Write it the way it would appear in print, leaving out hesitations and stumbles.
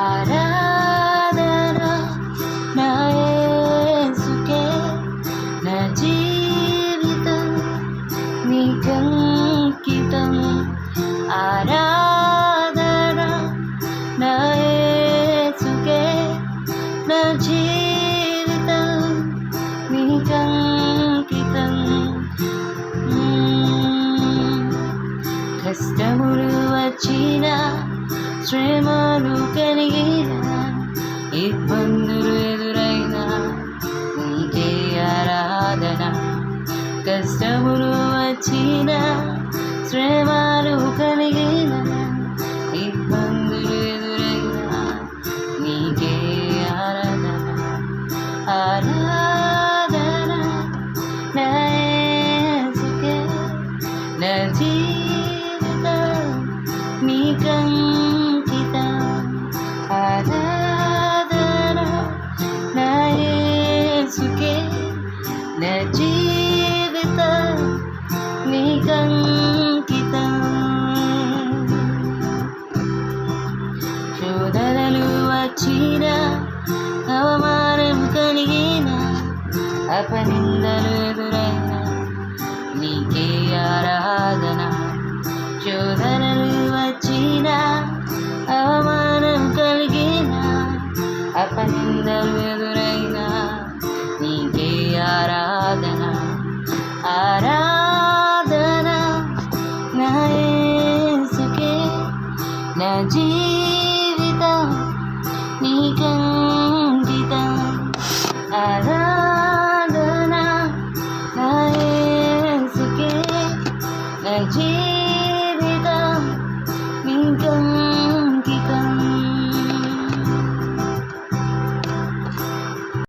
ఆరాధన నా యేసుకే, నా జీవితం నీకంకితం. ఆరాధన నా యేసుకే, నా జీవితం నీకంకితం. కష్టములు వచ్చిన, శ్రమలు కలిగిన, ఇబ్బందులు ఎదురైనా నీకే ఆరాధన. కష్టములు వచ్చిన, శ్రమలు కలిగిన, ఇబ్బందులు ఎదురైనా నీకే ఆరాధన. ఆరాధన నా యేసుకే, నా జీవితం నీకంకితం. ఆరాధన నా యేసుకే, నా జీవితం నీకంకితం. శోధనలు వచ్చిన, అవమానం కలిగిన, అపనిందలు ఎదురైన నీకే ఆరాధన. శోధన